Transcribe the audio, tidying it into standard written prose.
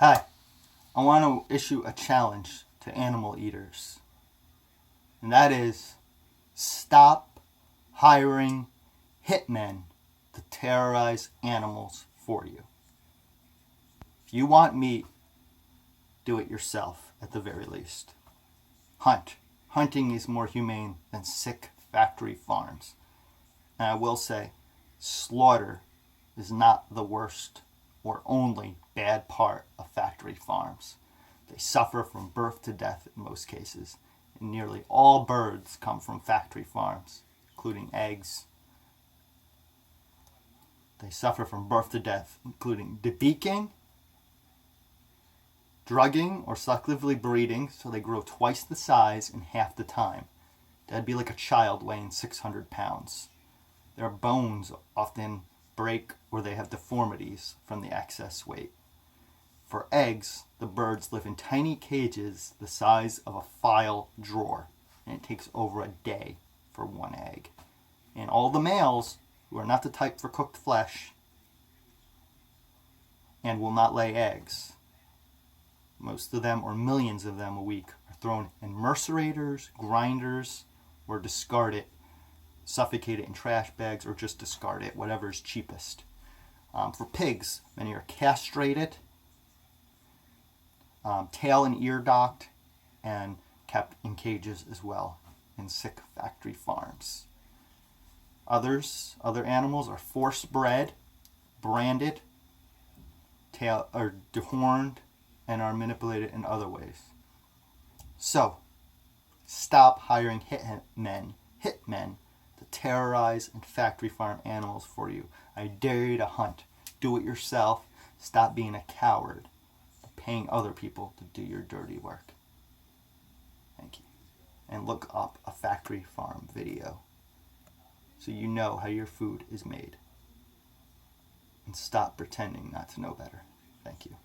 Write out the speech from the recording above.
Hi, I want to issue a challenge to animal eaters, and that is stop hiring hitmen to terrorize animals for you. If you want meat, do it yourself at the very least. Hunt. Hunting is more humane than sick factory farms. And I will say, slaughter is not the worst or only bad part of factory farms. They suffer from birth to death in most cases, and nearly all birds come from factory farms, including eggs. They suffer from birth to death, including debeaking, drugging, or selectively breeding, so they grow twice the size in half the time. That'd be like a child weighing 600 pounds. Their bones often break or they have deformities from the excess weight. For eggs, the birds live in tiny cages the size of a file drawer, and it takes over a day for one egg. And all the males, who are not the type for cooked flesh and will not lay eggs, most of them, or millions of them a week, are thrown in mercerators, grinders, or discarded, suffocate it in trash bags, or just discard it, whatever is cheapest. For pigs, many are castrated, tail and ear docked, and kept in cages as well in sick factory farms. Other animals are force bred, branded, are dehorned, and are manipulated in other ways. So, stop hiring hitmen to terrorize and factory farm animals for you. I dare you to hunt. Do it yourself. Stop being a coward, paying other people to do your dirty work. Thank you. And look up a factory farm video so you know how your food is made. And stop pretending not to know better. Thank you.